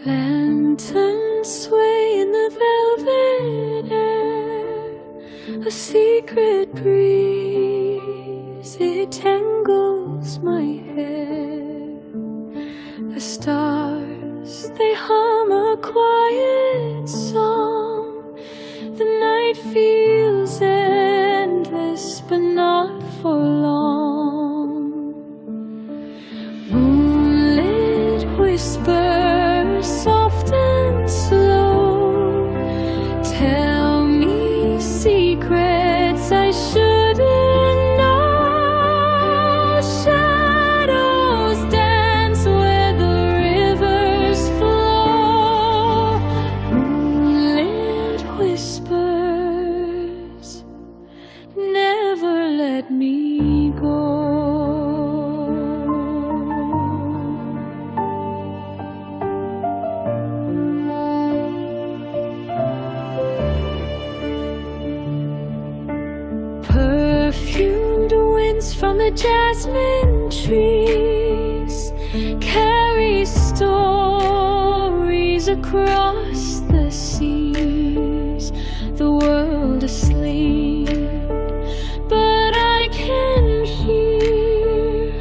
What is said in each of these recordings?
Lanterns sway in the velvet air, a secret breeze, it tangles my hair. The stars, they hum a quiet song. The night feels endless, but not for long. Moonlit whispers, soft and slow, tell me secrets I shouldn't know. Shadows dance where the rivers flow. Moonlit whispers, never let me go. Perfumed winds from the jasmine trees carry stories across the seas. The world asleep, but I can hear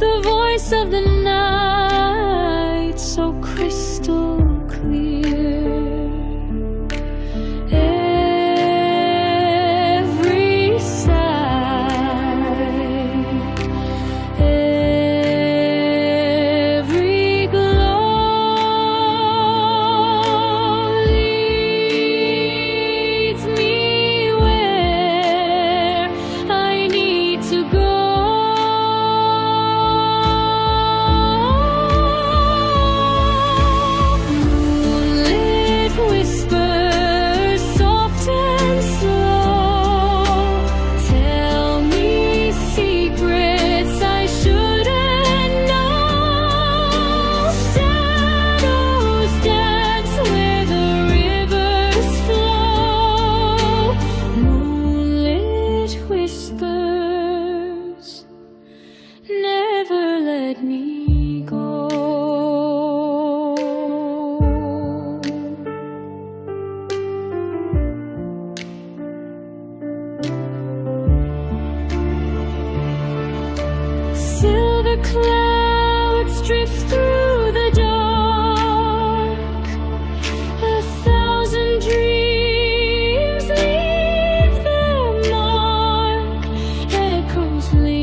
the voice of the night so crystal clear. Never let me go. Silver clouds drift through the dark. 1,000 dreams leave their mark. Echoes linger